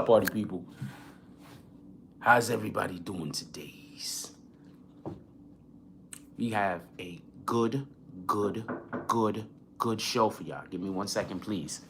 Party people, how's everybody doing today? We have a good show for y'all. Give me 1 second, please.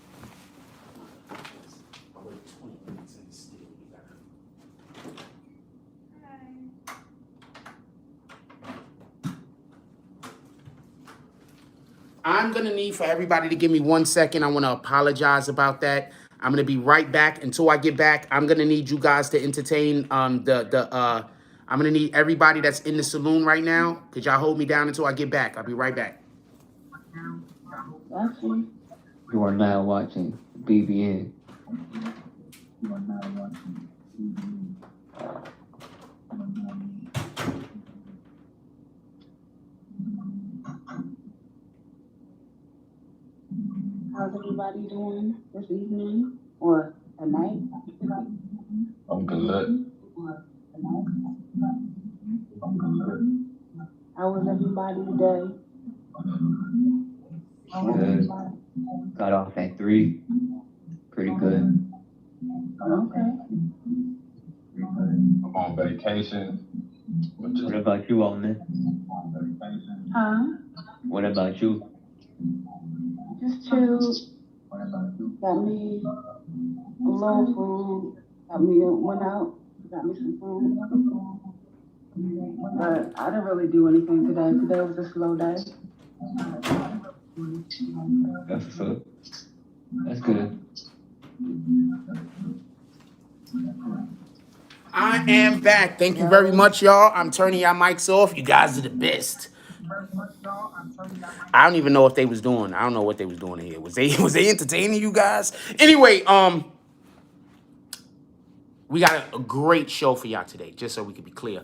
I'm gonna need for everybody to give me 1 second. I want to apologize about that. I'm gonna be right back. Until I get back, I'm gonna need you guys to entertain I'm gonna need everybody that's in the saloon right now. Could y'all hold me down until I get back? I'll be right back. You are now watching BBN. How's everybody doing this evening or at night? I'm good. How was everybody today? Good. Got off at 3. Pretty good. Okay. I'm on vacation. What about you, Alman? Huh? What about you? Just chill. Got me a little food. Went out. Got me some food. But I didn't really do anything today. Today was a slow day. That's what's up. That's good. I am back. Thank you very much, y'all. I'm turning y'all mics off. You guys are the best. I don't even know what they was doing. I don't know what they was doing here. Was they entertaining you guys? Anyway, we got a great show for y'all today, just so we can be clear.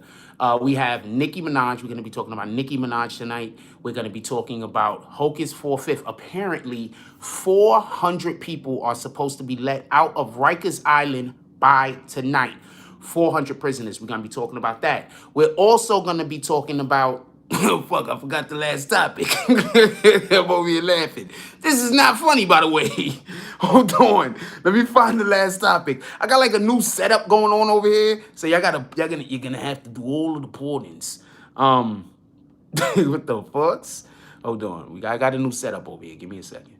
We have Nicki Minaj. We're going to be talking about Nicki Minaj tonight. We're going to be talking about HOCUS 4/5. Apparently, 400 people are supposed to be let out of Rikers Island by tonight. 400 prisoners. We're going to be talking about that. We're also going to be talking about fuck, I forgot the last topic. I'm over here laughing. This is not funny, by the way. Hold on. Let me find the last topic. I got like a new setup going on over here. So you're gonna have to do all of the portings. What the fucks? Hold on. I got a new setup over here. Give me a second.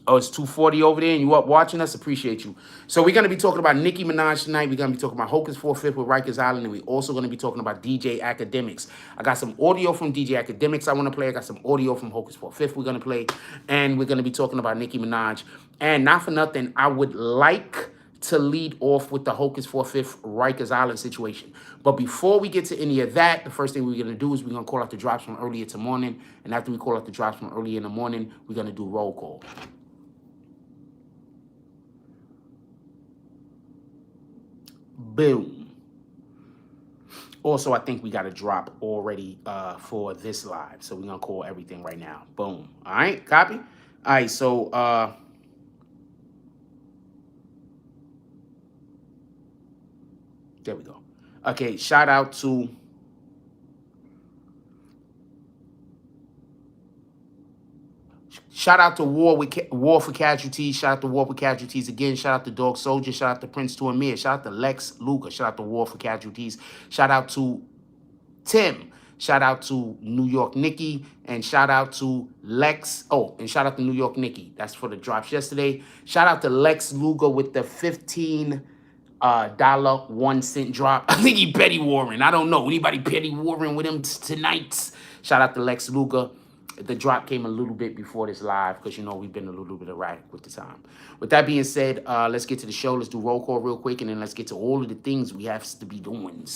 Oh, it's 2:40 over there and you up watching us? Appreciate you. So we're going to be talking about Nicki Minaj tonight. We're going to be talking about HOCUS 4/5 with Rikers Island. And we're also going to be talking about DJ Akademiks. I got some audio from DJ Akademiks I want to play. I got some audio from HOCUS 4/5 we're going to play. And we're going to be talking about Nicki Minaj. And not for nothing, I would like to lead off with the HOCUS 4/5 Rikers Island situation. But before we get to any of that, the first thing we're going to do is we're going to call out the drops from earlier to morning. And after we call out the drops from earlier in the morning, we're going to do roll call. Boom. Also, I think we got a drop already for this live. So we're going to call everything right now. Boom. All right. Copy? All right. So, there we go. Okay. Shout out to... Shout out to War for Casualties. Shout out to War for Casualties again. Shout out to Dog Soldier. Shout out to Prince to Amir. Shout out to Lex Luger. Shout out to War for Casualties. Shout out to Tim. Shout out to New York Nicki. And shout out to Lex. Oh, and shout out to New York Nicki. That's for the drops yesterday. Shout out to Lex Luger with the $15 $1 drop. I think he Petty Warren. I don't know. Anybody Petty Warren with him tonight? Shout out to Lex Luger. The drop came a little bit before this live because, you know, we've been a little bit erratic with the time. With that being said, let's get to the show. Let's do roll call real quick, and then let's get to all of the things we have to be doing.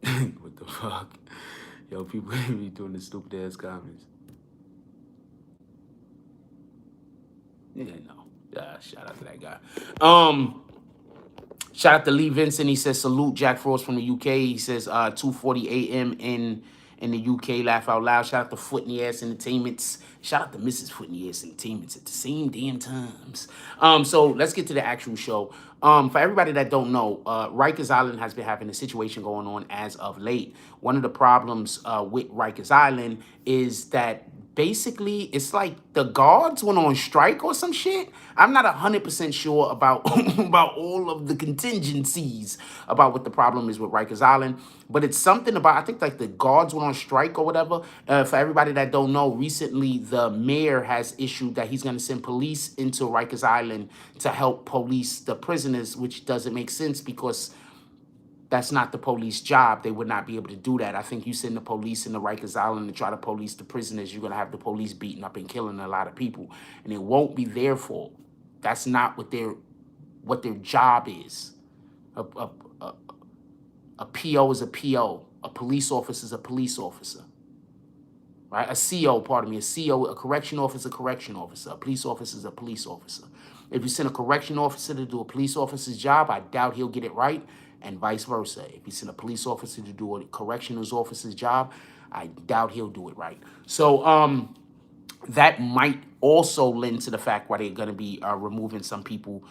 What the fuck? Yo, people be doing the stupid-ass comments. Yeah, no. Shout out to that guy. Shout out to Lee Vincent. He says, salute Jack Frost from the UK. He says, 2:40 a.m. in the UK, laugh out loud. Shout out to Foot in the Ass Entertainments. Shout out to Mrs. Foot in the Ass Entertainments at the same damn times. So let's get to the actual show. For everybody that don't know, Rikers Island has been having a situation going on as of late. One of the problems with Rikers Island is that basically it's like the guards went on strike or some shit. I'm not 100% sure about about all of the contingencies about what the problem is with Rikers Island, but it's something about, I think, like the guards went on strike or whatever. For everybody that don't know, recently the mayor has issued that he's going to send police into Rikers Island to help police the prisoners, which doesn't make sense because that's not the police job. They would not be able to do that. I think you send the police into Rikers Island to try to police the prisoners, you're going to have the police beating up and killing a lot of people. And it won't be their fault. That's not what their job is. A PO is a PO. A police officer is a police officer. Right? A CO, pardon me, a CO, a correction officer, a police officer is a police officer. If you send a correction officer to do a police officer's job, I doubt he'll get it right, and vice versa. If you send a police officer to do a corrections officer's job, I doubt he'll do it right. So that might also lend to the fact why they're going to be removing some people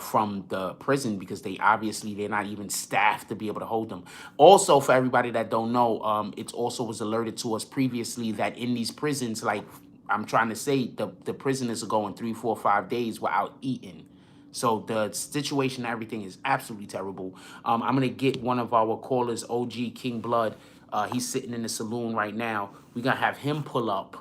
from the prison, because they're not even staffed to be able to hold them. Also, for everybody that don't know, it also was alerted to us previously that in these prisons, like I'm trying to say, the prisoners are going 3, 4, 5 days without eating. So the situation and everything is absolutely terrible. I'm going to get one of our callers, OG King Blood. He's sitting in the saloon right now. We're going to have him pull up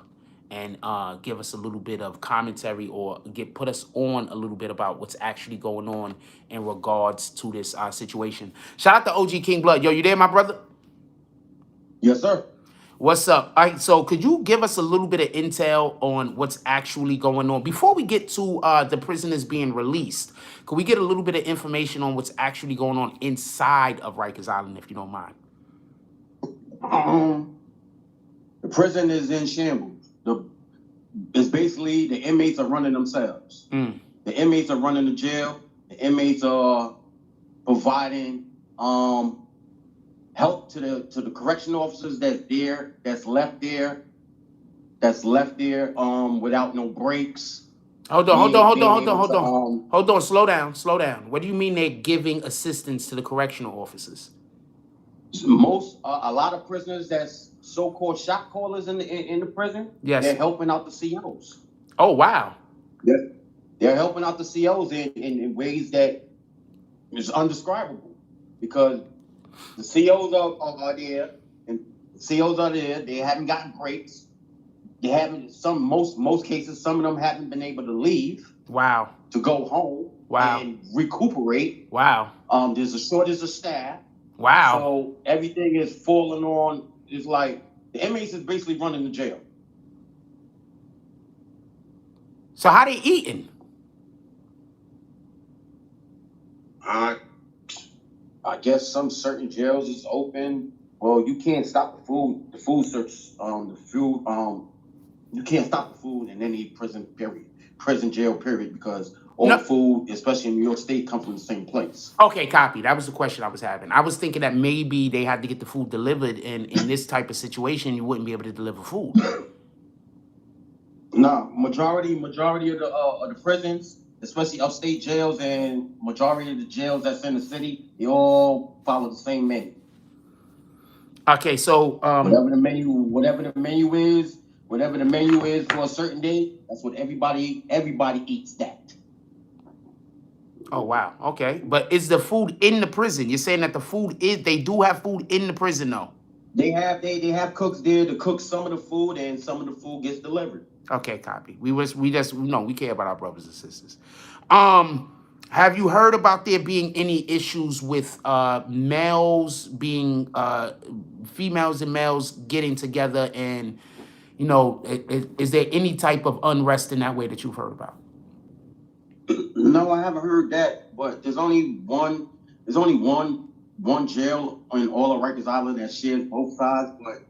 and give us a little bit of commentary, or put us on a little bit about what's actually going on in regards to this situation. Shout out to OG King Blood. Yo, you there, my brother? Yes, sir. What's up? All right, so could you give us a little bit of intel on what's actually going on? Before we get to the prisoners being released, could we get a little bit of information on what's actually going on inside of Rikers Island, if you don't mind? The prison is in shambles. It's basically the inmates are running themselves. The inmates are running the jail. The inmates are providing help to the correctional officers that's left there without no breaks. Hold on. Slow down. What do you mean they're giving assistance to the correctional officers? A lot of prisoners that's so-called shot callers in the prison. Yes. They're helping out the COs. Oh, wow. They're helping out the COs in ways that is undescribable, because the COs are there, and the COs are there. They haven't gotten breaks. They haven't. Most cases, some of them haven't been able to leave. Wow. To go home. Wow. And recuperate. Wow. There's a shortage of staff. Wow. So everything is falling on. It's like the inmates is basically running the jail. So how they eating? I guess some certain jails is open. Well, you can't stop the food search. You can't stop the food in any prison jail period, because all the food, especially in New York State, comes from the same place. Okay, copy. That was the question I was having. I was thinking that maybe they had to get the food delivered, and in this type of situation, you wouldn't be able to deliver food. No, majority of the prisons, especially upstate jails, and majority of the jails that's in the city, they all follow the same menu. Okay, so whatever the menu is for a certain day, that's what everybody eats that. Oh, wow. Okay. But is the food in the prison? You're saying that they do have food in the prison, though? They have cooks there to cook some of the food, and some of the food gets delivered. Okay, copy. We care about our brothers and sisters. Have you heard about there being any issues with females and males getting together, and is there any type of unrest in that way that you've heard about? No, I haven't heard that, but there's only one jail in all of Rikers Island that shares both sides, but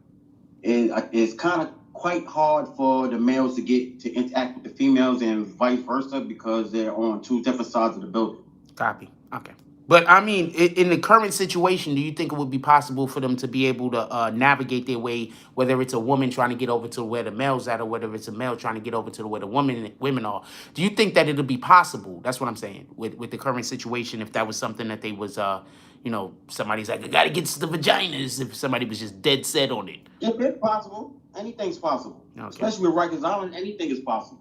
it's kind of quite hard for the males to interact with the females and vice versa, because they're on two different sides of the building. Copy. Okay. But I mean, in the current situation, do you think it would be possible for them to be able to navigate their way, whether it's a woman trying to get over to where the male's at, or whether it's a male trying to get over to where the women are? Do you think that it'll be possible? That's what I'm saying with the current situation. If that was something that they was, somebody's like, I gotta get to the vaginas. If somebody was just dead set on it. If it's possible, anything's possible. Okay. Especially with Rikers Island, anything is possible.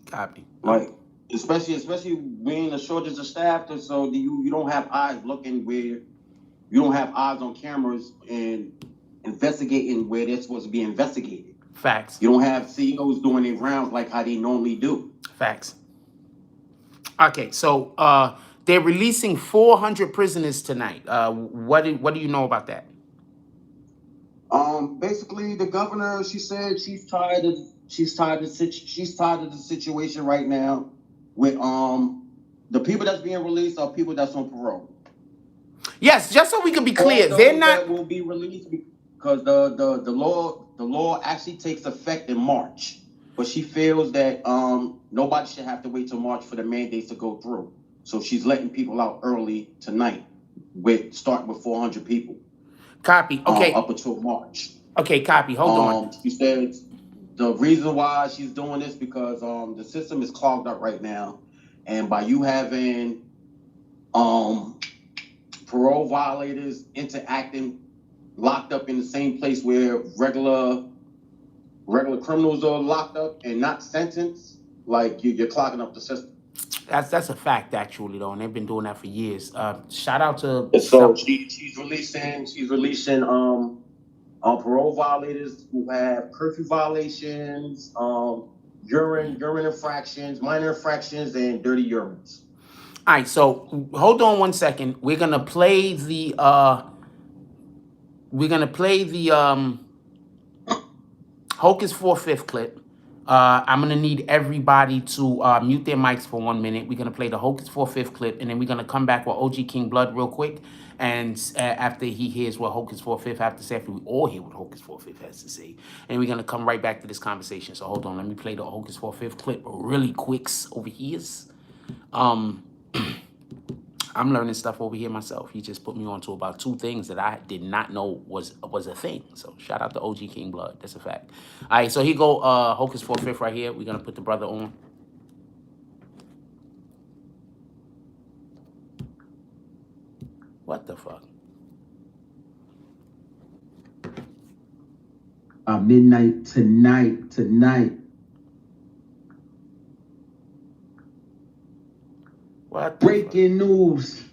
Copy. Like, especially being a shortage of staff, so you don't have eyes looking where you don't have eyes on cameras and investigating where they're supposed to be investigated. Facts. You don't have CEOs doing their rounds like how they normally do. Facts. Okay, so they're releasing 400 prisoners tonight. What do you know about that? Basically, the governor, she said she's tired of the situation right now with the people that's being released are people that's on parole. Yes, just so we can be clear, All they're those not. that will be released because the law actually takes effect in March, but she feels that nobody should have to wait till March for the mandates to go through. So she's letting people out early tonight, starting with 400 people. Copy. Okay. Up until March. Okay, copy. Hold on. She said the reason why she's doing this because the system is clogged up right now, and by you having parole violators interacting locked up in the same place where regular criminals are locked up and not sentenced, like you're clogging up the system. That's a fact, actually, though, and they've been doing that for years. Shout out to. So she's releasing parole violators who have curfew violations, urine infractions, minor infractions, and dirty urines. All right, so hold on one second. We're gonna play the HOCUS 4/5 clip. I'm gonna need everybody to mute their mics for 1 minute. We're gonna play the HOCUS 4/5 clip, and then we're gonna come back with OG King Blood real quick. And after he hears what HOCUS 4/5 have to say, after we all hear what HOCUS 4/5 has to say, and we're gonna come right back to this conversation. So hold on, let me play the HOCUS 4/5 clip really quicks over here. I'm learning stuff over here myself. He just put me on to about 2 things that I did not know was a thing. So shout out to OG King Blood. That's a fact. All right, so here go HOCUS 4/5 right here. We're gonna put the brother on. What the fuck? Midnight tonight. What the Breaking news.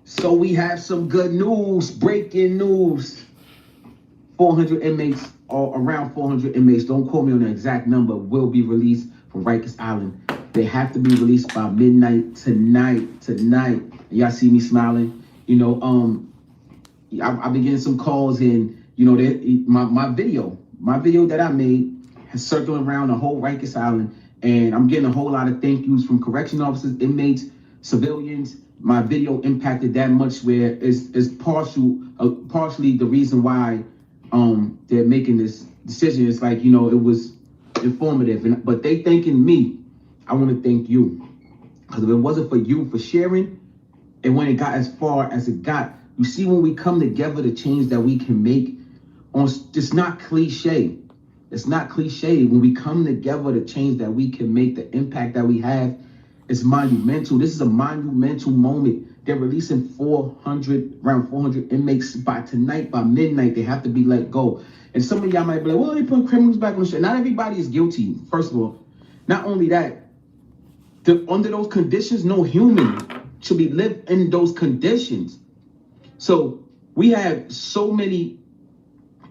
So we have some good news. Breaking news. 400 inmates, or around 400 inmates, don't quote me on the exact number, will be released from Rikers Island. They have to be released by midnight tonight. Y'all see me smiling. I've been getting some calls, and my video that I made has circling around the whole Rikers Island, and I'm getting a whole lot of thank yous from correction officers, inmates, civilians. My video impacted that much where it's partially the reason why they're making this decision. It's like, it was informative, but they thanking me. I want to thank you, because if it wasn't for you for sharing, and when it got as far as it got, you see, when we come together, the change that we can make it's not cliche. It's not cliche. When we come together, the change that we can make, the impact that we have, is monumental. This is a monumental moment. They're releasing around 400 inmates by tonight, by midnight. They have to be let go. And some of y'all might be like, well, they put criminals back on the street. Not everybody is guilty, first of all. Not only that, under those conditions, no human should be lived in those conditions. So we have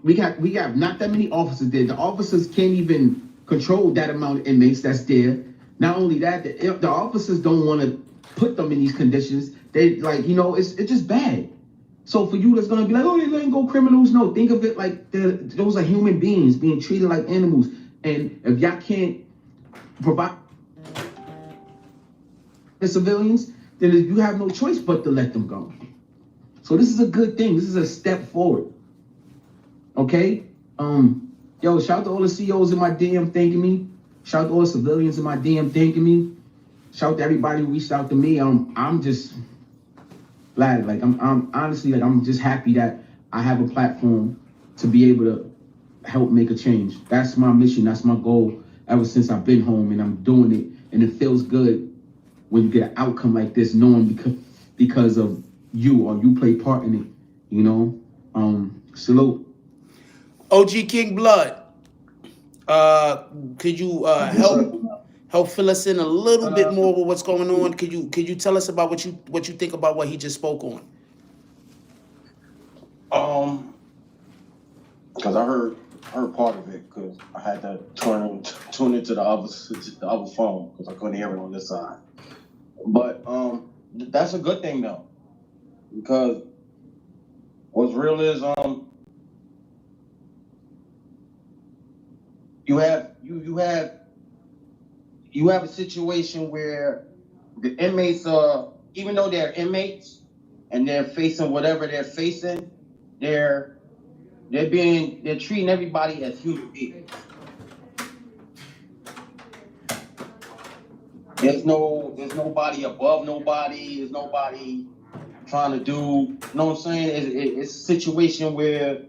we have not that many officers there. The officers can't even control that amount of inmates that's there. Not only that, the officers don't want to put them in these conditions. They it's just bad. So for you that's gonna be like, oh, they're letting go criminals. No, think of it like those are human beings being treated like animals. And if y'all can't provide the civilians, then you have no choice but to let them go. So this is a good thing. This is a step forward. Okay? Shout out to all the CEOs in my DM thanking me. Shout out to all the civilians in my DM thanking me. shout to everybody who reached out to me. I'm just glad. Like I'm honestly like I'm just happy that I have a platform to be able to help make a change. That's my mission. That's my goal ever since I've been home, and I'm doing it. And it feels good when you get an outcome like this, knowing because of you or you play part in it. You know, salute. OG King Blood, could you help fill us in a little bit more with what's going on? Could you tell us about what you think about what he just spoke on? Because I heard part of it because I had to tune into the other phone because I couldn't hear it on this side. But that's a good thing though, because what's real is you have a situation where the inmates even though they're inmates and they're facing whatever they're facing, they're treating everybody as human beings. There's nobody above nobody. There's nobody trying to do. You know what I'm saying? It's a situation where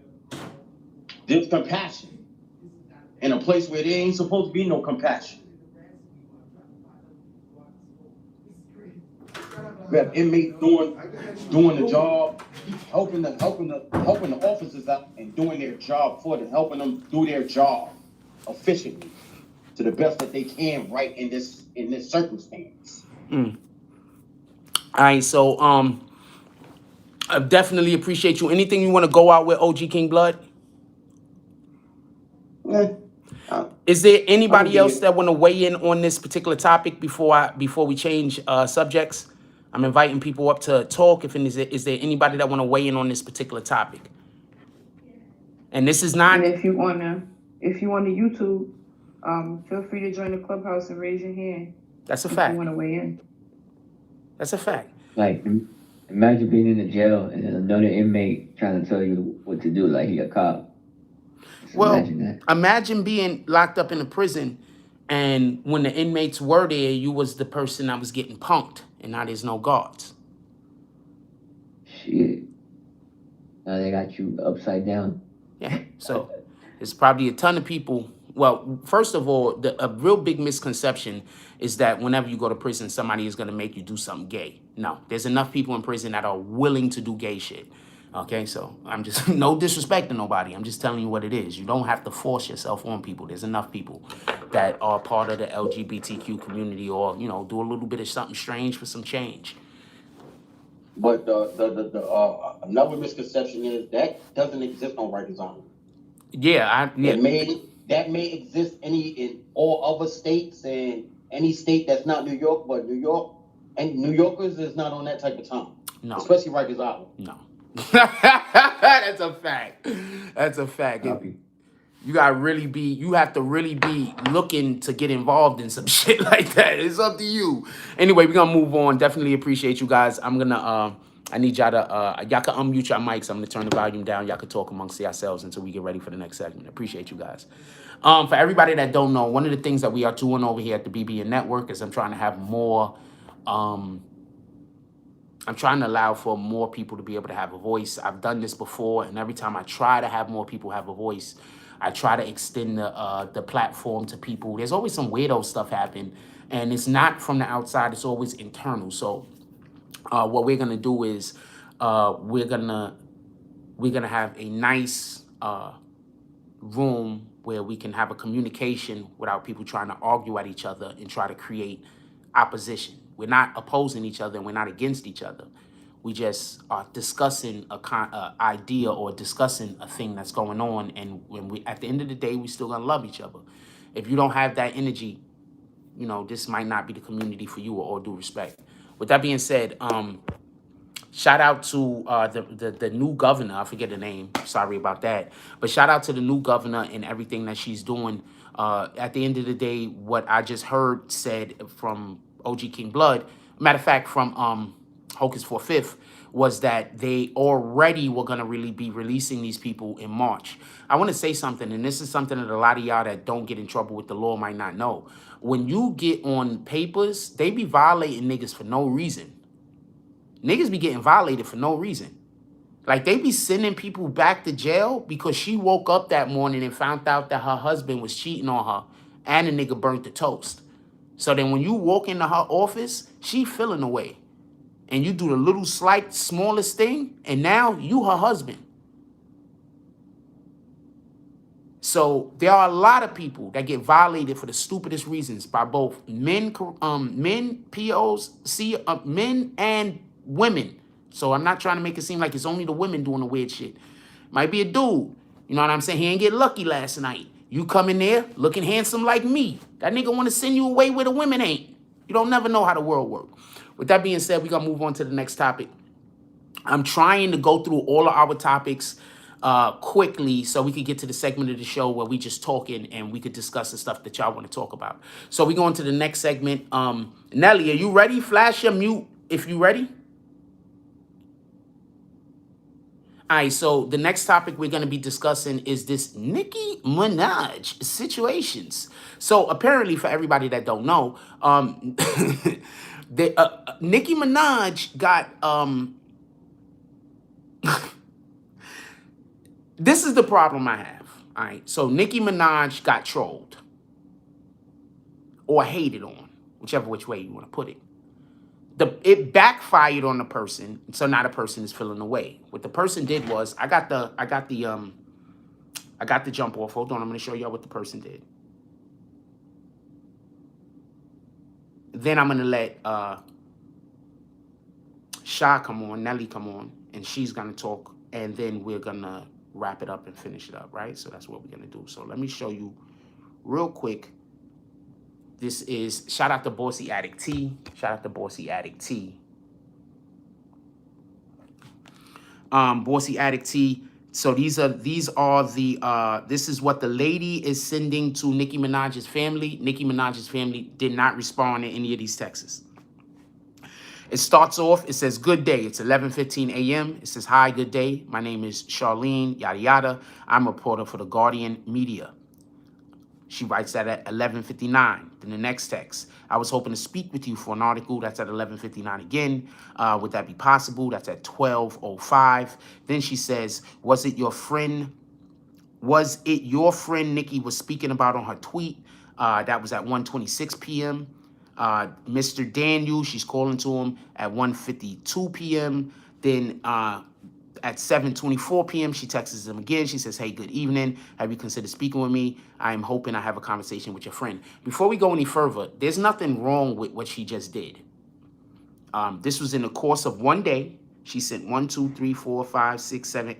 there's compassion in a place where there ain't supposed to be no compassion. We have inmates doing the job, helping the officers out and doing their job for them, helping them do their job efficiently to the best that they can right in this circumstance. All right, so I definitely appreciate you. Anything you want to go out with, OG King Blood? Is there anybody else that want to weigh in on this particular topic before we change subjects? I'm inviting people up to talk. Is there anybody that want to weigh in on this particular topic? And this is not. And if you wanna YouTube, feel free to join the clubhouse and raise your hand. That's a fact. If you want to weigh in. That's a fact. Like, imagine being in the jail and then another inmate trying to tell you what to do, like he a cop. Just Well, imagine imagine being locked up in a prison, and when the inmates were there, you was the person that was getting punked, and now there's no guards. shit. Now they got you upside down. Yeah, so it's probably a ton of people. Well, first of all, a real big misconception is that whenever you go to prison, somebody is going to make you do something gay. No, there's enough people in prison that are willing to do gay shit. Okay, so I'm just no disrespect to nobody. I'm just telling you what it is. You don't have to force yourself on people. There's enough people that are part of the LGBTQ community, or do a little bit of something strange for some change. But another misconception is that doesn't exist on Rikers Island. Yeah, That may exist in all other states and any state that's not New York, but New York and New Yorkers is not on that type of time. No. Especially Rikers Island. No. That's a fact. That's a fact. You have to really be looking to get involved in some shit like that. It's up to you. Anyway, we're gonna move on. Definitely appreciate you guys. I'm gonna I need y'all to y'all can unmute your mics. I'm gonna turn the volume down. Y'all can talk amongst yourselves until we get ready for the next segment. Appreciate you guys. For everybody that don't know, one of the things that we are doing over here at the BBN Network is I'm trying to have more I'm trying to allow for more people to be able to have a voice. I've done this before, and every time I try to have more people have a voice, I try to extend the platform to people. There's always some weirdo stuff happen, and it's not from the outside. It's always internal. So what we're gonna do is we're gonna have a nice room where we can have a communication without people trying to argue at each other and try to create opposition. We're not opposing each other and we're not against each other. We just are discussing a idea or discussing a thing that's going on. And when at the end of the day, we still gonna love each other. If you don't have that energy, this might not be the community for you, with all due respect. With that being said, shout out to the new governor. I forget the name. Sorry about that. But shout out to the new governor and everything that she's doing. At the end of the day, what I just heard said from OG King Blood, matter of fact, from HOCUS 4/5, was that they already were going to really be releasing these people in March. I want to say something, and this is something that a lot of y'all that don't get in trouble with the law might not know. When you get on papers, they be violating niggas for no reason. Niggas be getting violated for no reason. Like, they be sending people back to jail because she woke up that morning and found out that her husband was cheating on her and the nigga burnt the toast. So then when you walk into her office, she feeling away. And you do the little slight, smallest thing, and now you her husband. So there are a lot of people that get violated for the stupidest reasons by both men, men and women. So I'm not trying to make it seem like it's only the women doing the weird shit. Might be a dude. You know what I'm saying? He ain't get lucky last night. You come in there looking handsome like me. That nigga want to send you away where the women ain't. You don't never know how the world works. With that being said, we're going to move on to the next topic. I'm trying to go through all of our topics quickly so we could get to the segment of the show where we just talking and we could discuss the stuff that y'all want to talk about. So we go into the next segment. Nelly, are you ready? Flash your mute if you ready. All right, so the next topic we're going to be discussing is this Nicki Minaj situations. So apparently, for everybody that don't know, Nicki Minaj got... This is the problem I have. All right, so Nicki Minaj got trolled or hated on, whichever which way you want to put it. It backfired on the person, so now the person is feeling away. What the person did was, I got the jump off. Hold on, I'm going to show y'all what the person did. Then I'm going to let Sha come on, Nelly come on, and she's going to talk, and then we're going to wrap it up and finish it up, right? So that's what we're going to do. So let me show you real quick. This is, shout out to Bossy Addict T. Shout out to Bossy Addict T. Bossy Addict T. So these are the, this is what the lady is sending to Nicki Minaj's family. Nicki Minaj's family did not respond to any of these texts. It starts off, it says, good day. It's 11:15 a.m. It says, hi, good day. My name is Charlene, yada, yada. I'm a reporter for The Guardian Media. She writes that at 11:59. Then the next text, I was hoping to speak with you for an article. That's at 11:59 again. Would that be possible? That's at 12:05. Then she says, was it your friend Nicki was speaking about on her tweet? That was at 1:26 p.m. Mr. Daniel, she's calling to him at 1:52 p.m. Then at 7:24 p.m., she texts him again. She says, hey, good evening. Have you considered speaking with me? I am hoping I have a conversation with your friend. Before we go any further, there's nothing wrong with what she just did. This was in the course of one day. She sent 1, 2, 3, 4, 5, 6, 7,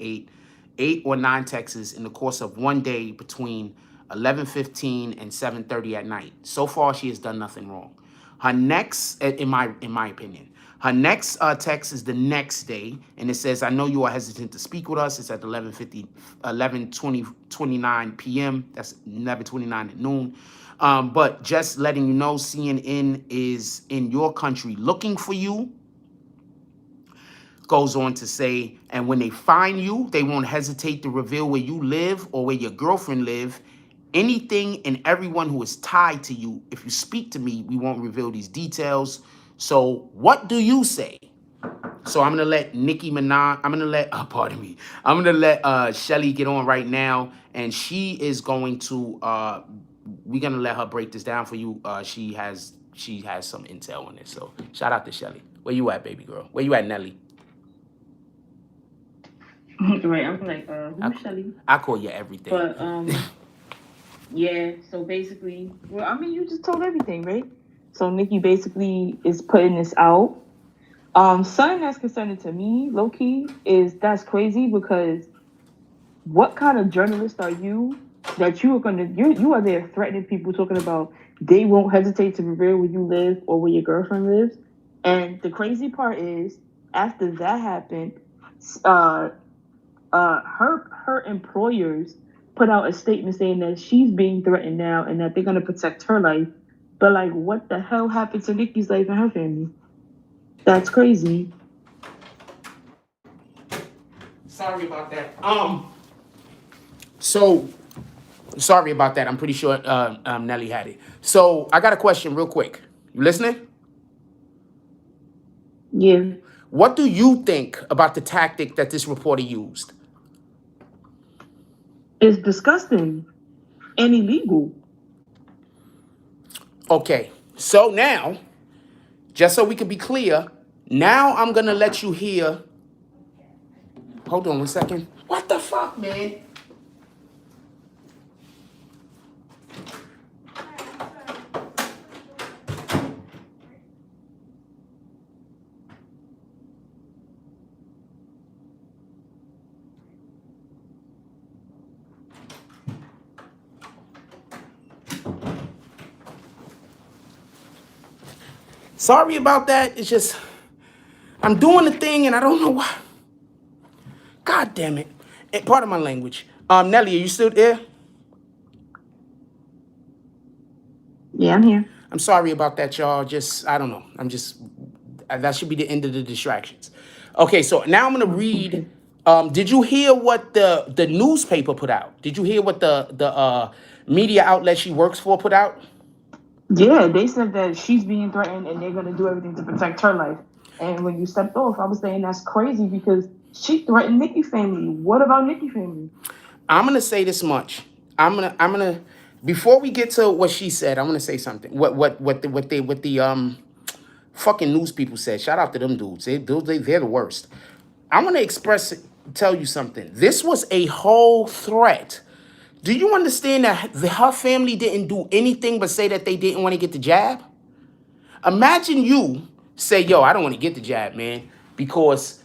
8 or 9 texts in the course of one day between 11:15 and 7:30 at night. So far, she has done nothing wrong. Her next, in my opinion, her next text is the next day, and it says, I know you are hesitant to speak with us. It's at 11:29 p.m. That's 11:29 at noon. But just letting you know, CNN is in your country looking for you. Goes on to say, and when they find you, they won't hesitate to reveal where you live or where your girlfriend live. Anything and everyone who is tied to you. If you speak to me, we won't reveal these details. So what do you say? So I'm going to let Nicki Minaj, I'm going to let Shelly get on right now. And she is going to, we're going to let her break this down for you. She has some intel on this. So shout out to Shelly. Where you at, baby girl? Where you at, Nelly? Right, I'm like, who's Shelly? I call you everything. But, yeah, so basically, well, I mean, you just told everything, right? So Nicki basically is putting this out. Something that's concerning to me, low-key, is that's crazy because what kind of journalist are you that you are there threatening people, talking about they won't hesitate to reveal where you live or where your girlfriend lives? And the crazy part is, after that happened, her employers put out a statement saying that she's being threatened now and that they're going to protect her life. But, like, what the hell happened to Nicki's life and her family? That's crazy. Sorry about that. So sorry about that. I'm pretty sure Nelly had it. So I got a question real quick. You listening? Yeah. What do you think about the tactic that this reporter used? It's disgusting and illegal. Okay. So now, just so we can be clear, now I'm gonna let you hear. Hold on 1 second. What the fuck, man? Sorry about that. It's just, I'm doing the thing and I don't know why. God damn it. Pardon my language. Nelly, are you still there? Yeah, I'm here. I'm sorry about that, y'all. Just, I don't know. That should be the end of the distractions. Okay, so now I'm going to read. Did you hear what the newspaper put out? Did you hear what the media outlet she works for put out? Yeah, they said that she's being threatened and they're going to do everything to protect her life. And when you stepped off, I was saying that's crazy because she threatened Nicki family. What about Nicki family? I'm going to say this much. I'm going to before we get to what she said, I'm going to say something. What the fucking news people said. Shout out to them dudes. They're the worst. I'm going to tell you something. This was a whole threat. Do you understand that her family didn't do anything but say that they didn't want to get the jab? Imagine you say, yo, I don't want to get the jab, man, because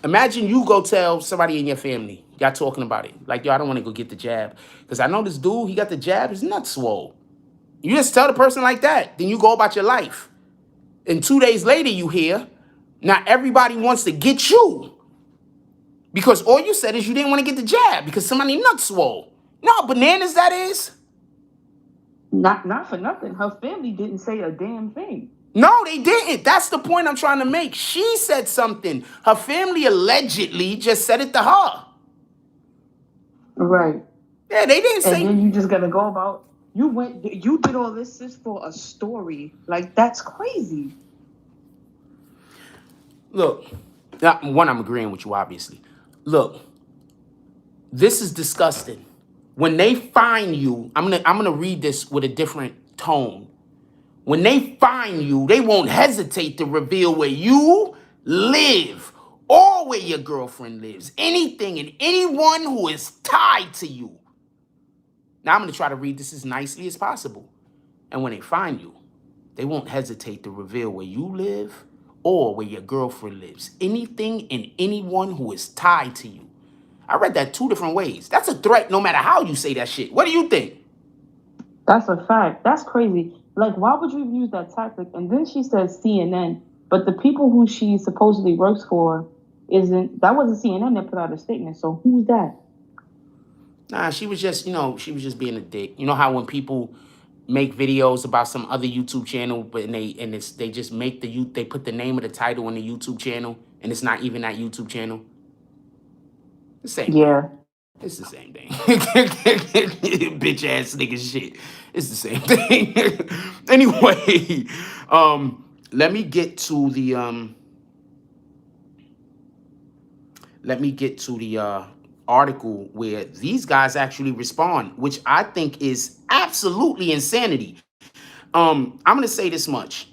imagine you go tell somebody in your family, y'all talking about it, like, yo, I don't want to go get the jab, because I know this dude, he got the jab, his nuts swole. You just tell the person like that, then you go about your life. And 2 days later, you hear, now everybody wants to get you. Because all you said is you didn't want to get the jab because somebody nuts swole. You know how bananas that is? Not for nothing. Her family didn't say a damn thing. No, they didn't. That's the point I'm trying to make. She said something. Her family allegedly just said it to her. Right. Yeah, they didn't say. And then you just gotta go about. You did all this just for a story. Like, that's crazy. Look, one, I'm agreeing with you, obviously. Look, this is disgusting. When they find you, I'm gonna read this with a different tone. When they find you, they won't hesitate to reveal where you live or where your girlfriend lives. Anything and anyone who is tied to you. Now I'm gonna try to read this as nicely as possible. And when they find you, they won't hesitate to reveal where you live or where your girlfriend lives. Anything and anyone who is tied to you. I read that 2 different ways. That's a threat no matter how you say that shit. What do you think? That's a fact. That's crazy. Like, why would you use that tactic? And then she says CNN, but the people who she supposedly works for that wasn't CNN that put out a statement. So who's that? Nah, she was just being a dick. You know how when people make videos about some other YouTube channel, but they just make they put the name of the title on the YouTube channel, and it's not even that YouTube channel. The same. Yeah. Thing. It's the same thing. Bitch ass nigga shit. It's the same thing. Anyway, let me get to the article where these guys actually respond, which I think is absolutely insanity. I'm gonna say this much.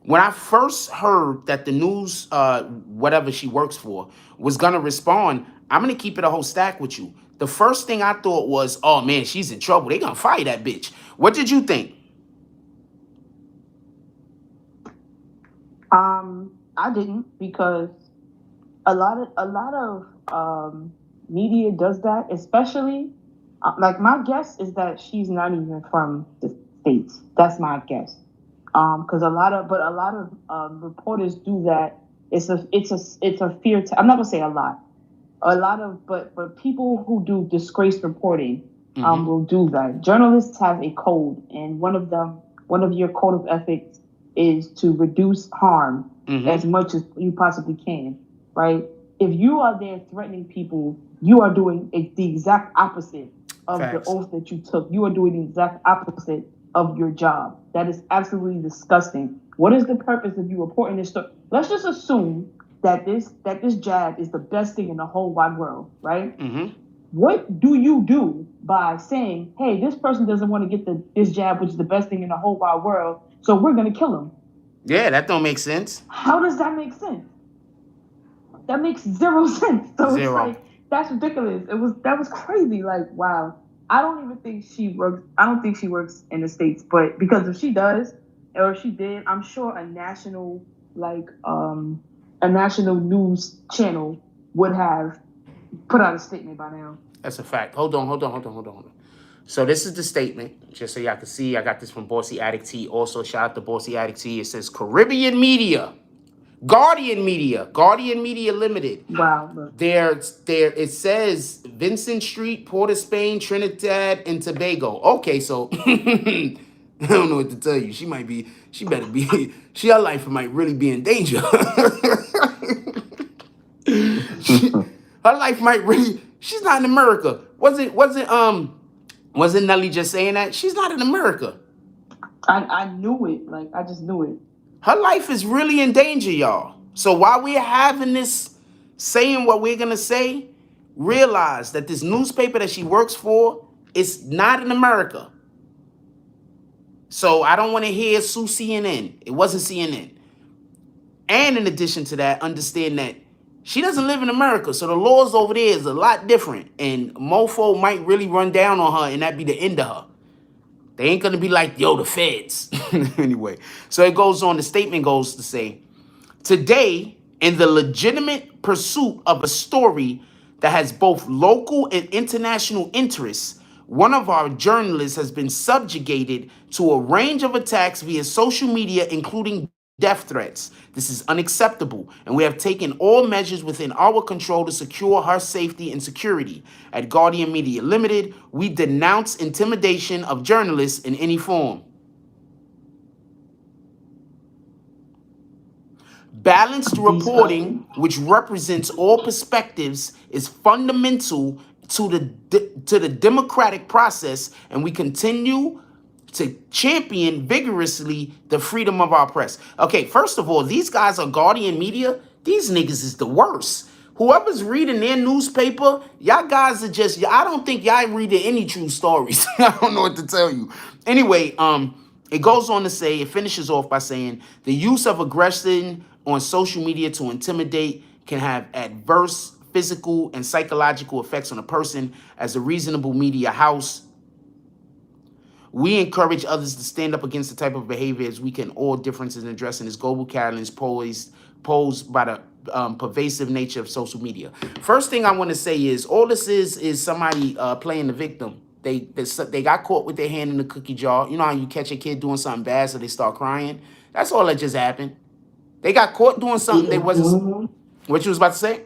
When I first heard that the news, whatever she works for, was gonna respond, I'm gonna keep it a whole stack with you. The first thing I thought was, oh man, she's in trouble. They gonna fire that bitch. What did you think? I didn't, because a lot of media does that, especially like, my guess is that she's not even from the States. That's my guess. Because a lot of reporters do that. It's a fear. I'm not gonna say a lot. But people who do disgraced reporting will do that. Journalists have a code, and one of your code of ethics is to reduce harm as much as you possibly can, right? If you are there threatening people, you are doing the exact opposite of Facts. the oath that you took. You are doing the exact opposite of your job. That is absolutely disgusting. What is the purpose of you reporting this story? Let's just assume that this jab is the best thing in the whole wide world, right? Mm-hmm. What do you do by saying, hey, this person doesn't want to get this jab, which is the best thing in the whole wide world, so we're going to kill him? Yeah, that don't make sense. How does that make sense? That makes zero sense. So Zero. It's like, that's ridiculous. That was crazy. Like, wow. I don't even think she works. I don't think she works in the States, but because if she does, or if she did, I'm sure a national news channel would have put out a statement by now. That's a fact. Hold on. So this is the statement, just so y'all can see. I got this from Bossy Addict T. Also, shout out to Bossy Addict T. It says Caribbean Media, Guardian Media Limited. Wow. Look. There. It says Vincent Street, Port of Spain, Trinidad, and Tobago. Okay, so I don't know what to tell you. She better be. Her life might really be in danger. Her life might really. She's not in America. Wasn't Nelly just saying that? She's not in America. I knew it. Like, I just knew it. Her life is really in danger, y'all. So while we're having this, saying what we're gonna say, realize that this newspaper that she works for is not in America. So I don't want to hear Sue CNN. It wasn't CNN. And in addition to that, understand that she doesn't live in America, so the laws over there is a lot different. And mofo might really run down on her, and that'd be the end of her. They ain't gonna be like, yo, the feds. Anyway, so it goes on. The statement goes to say, today, in the legitimate pursuit of a story that has both local and international interests, one of our journalists has been subjugated to a range of attacks via social media, including death threats. This is unacceptable, and we have taken all measures within our control to secure her safety and security. At Guardian Media Limited, we denounce intimidation of journalists in any form. Balanced reporting, which represents all perspectives, is fundamental to the democratic process, and we continue to champion vigorously the freedom of our press. Okay, first of all, these guys are Guardian Media. These niggas is the worst. Whoever's reading their newspaper, y'all guys are just, I don't think y'all reading any true stories. I don't know what to tell you. Anyway, it goes on to say, it finishes off by saying, the use of aggression on social media to intimidate can have adverse physical and psychological effects on a person. As a reasonable media house, we encourage others to stand up against the type of behavior as we can. All differences in addressing this global challenge posed by the pervasive nature of social media. First thing I want to say is, all this is somebody playing the victim. They got caught with their hand in the cookie jar. You know how you catch a kid doing something bad, so they start crying? That's all that just happened. They got caught doing something they wasn't. What you was about to say?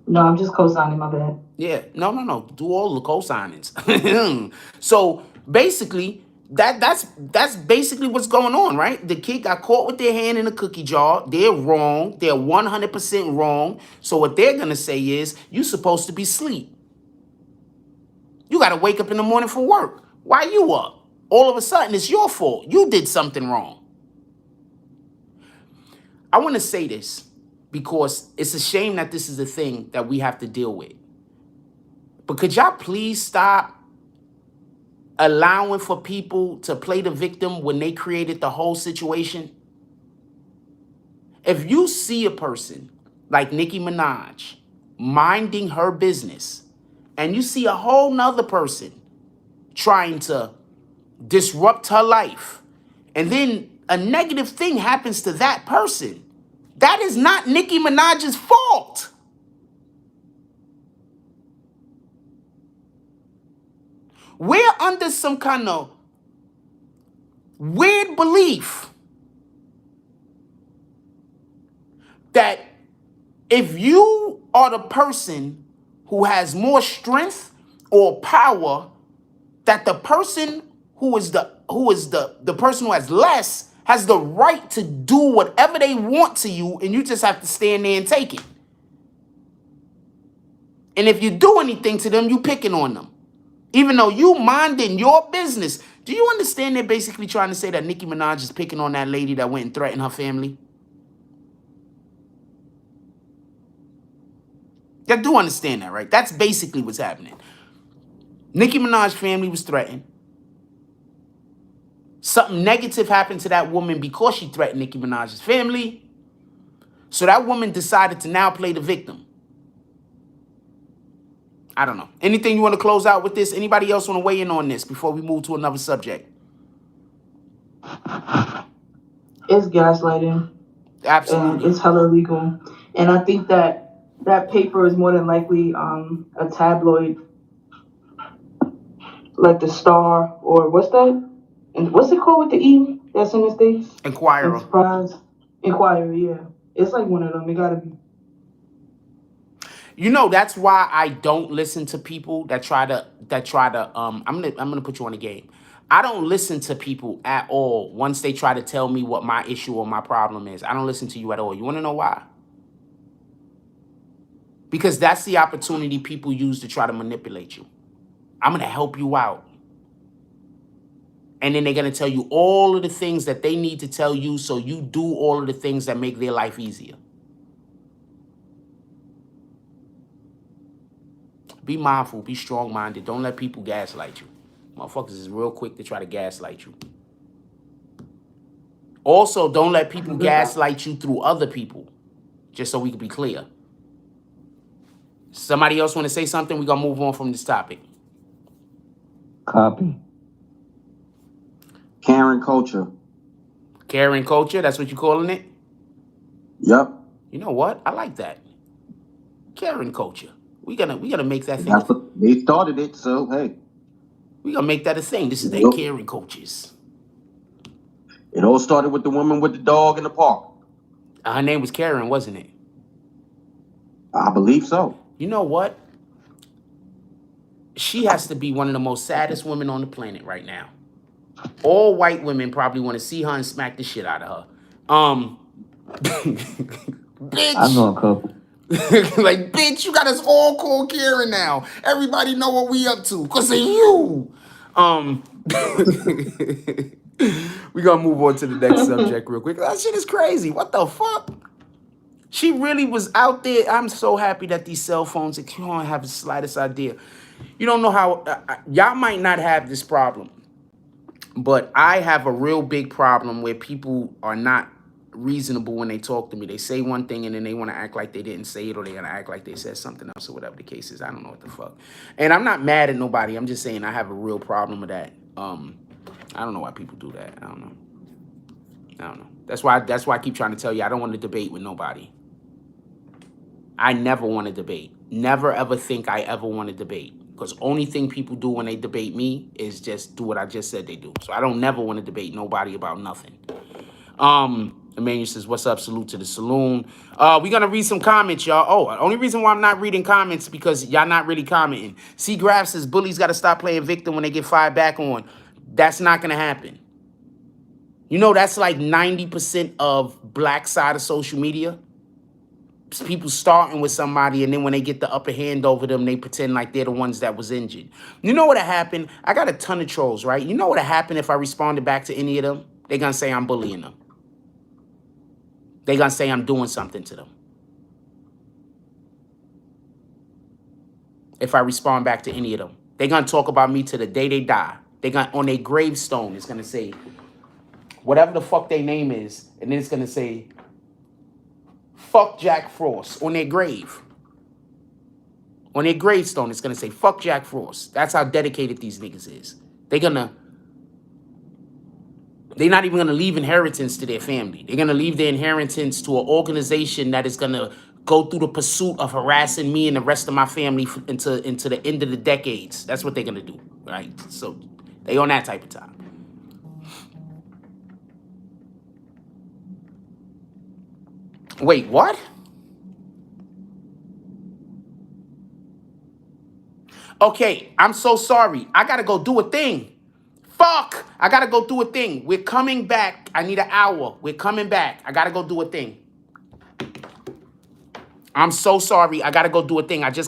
No, I'm just co-signing, my bad. Yeah, no. Do all the co-signings. So basically, that's basically what's going on, right? The kid got caught with their hand in a cookie jar. They're wrong. They're 100% wrong. So what they're gonna say is, you're supposed to be asleep. You gotta wake up in the morning for work. Why you up? All of a sudden, it's your fault. You did something wrong. I want to say this because it's a shame that this is a thing that we have to deal with. But could y'all please stop allowing for people to play the victim when they created the whole situation? If you see a person like Nicki Minaj minding her business, and you see a whole nother person trying to disrupt her life, and then a negative thing happens to that person, that is not Nicki Minaj's fault. We're under some kind of weird belief that if you are the person who has more strength or power, that the person who is the person who has less has the right to do whatever they want to you, and you just have to stand there and take it. And if you do anything to them, you picking on them. Even though you minding your business. Do you understand they're basically trying to say that Nicki Minaj is picking on that lady that went and threatened her family? You do understand that, right? That's basically what's happening. Nicki Minaj's family was threatened. Something negative happened to that woman because she threatened Nicki Minaj's family. So that woman decided to now play the victim. I don't know. Anything you want to close out with this? Anybody else want to weigh in on this before we move to another subject? It's gaslighting. Absolutely. And it's hella illegal. And I think that paper is more than likely a tabloid, like the Star, or what's that? And what's it called with the E that's in the States? Inquirer. Inquirer, yeah. It's like one of them. It gotta be. You know, that's why I don't listen to people that try to I'm gonna put you on a game. I don't listen to people at all once they try to tell me what my issue or my problem is. I don't listen to you at all. You want to know why? Because that's the opportunity people use to try to manipulate you. I'm going to help you out. And then they're going to tell you all of the things that they need to tell you so you do all of the things that make their life easier. Be mindful. Be strong-minded. Don't let people gaslight you. Motherfuckers is real quick to try to gaslight you. Also, don't let people gaslight you through other people. Just so we can be clear. Somebody else want to say something? We're going to move on from this topic. Copy. Karen culture. Karen culture, that's what you calling it? Yep. You know what? I like that. Karen culture. We gonna make that thing. That's what they started it, so hey. We gonna make that a thing. This is their Karen coaches. It all started with the woman with the dog in the park. Her name was Karen, wasn't it? I believe so. You know what? She has to be one of the most saddest women on the planet right now. All white women probably want to see her and smack the shit out of her. Bitch. I know a couple. Like, bitch, you got us all called Karen now. Everybody know what we up to because of you. We gonna move on to the next subject real quick. That shit is crazy. What the fuck? She really was out there. I'm so happy that these cell phones, you don't have the slightest idea. You don't know how, y'all might not have this problem, but I have a real big problem where people are not reasonable when they talk to me. They say one thing and then they want to act like they didn't say it, or they're going to act like they said something else, or whatever the case is. I don't know what the fuck. And I'm not mad at nobody. I'm just saying I have a real problem with that. I don't know why people do that. I don't know. That's why I keep trying to tell you I don't want to debate with nobody. I never want to debate. Never ever think I ever want to debate. Because only thing people do when they debate me is just do what I just said they do. So I don't never want to debate nobody about nothing. Emmanuel says, what's up? Salute to the saloon. We're going to read some comments, y'all. Oh, only reason why I'm not reading comments because y'all not really commenting. C. Graf says, bullies got to stop playing victim when they get fired back on. That's not going to happen. You know, that's like 90% of black side of social media. People starting with somebody, and then when they get the upper hand over them, they pretend like they're the ones that was injured. You know what happened? I got a ton of trolls, right? You know what happened if I responded back to any of them? They're going to say I'm bullying them. They're going to say I'm doing something to them. If I respond back to any of them. They're going to talk about me to the day they die. They're going on their gravestone, it's going to say whatever the fuck their name is, and then it's going to say, fuck Jack Frost on their grave. On their gravestone, it's going to say, fuck Jack Frost. That's how dedicated these niggas is. They're not even going to leave inheritance to their family. They're going to leave their inheritance to an organization that is going to go through the pursuit of harassing me and the rest of my family into the end of the decades. That's what they're going to do, right? So they on that type of time. Wait, what? Okay, I'm so sorry. I gotta go do a thing. Fuck! I gotta go do a thing. We're coming back. I need an hour. We're coming back. I gotta go do a thing. I'm so sorry. I gotta go do a thing. I just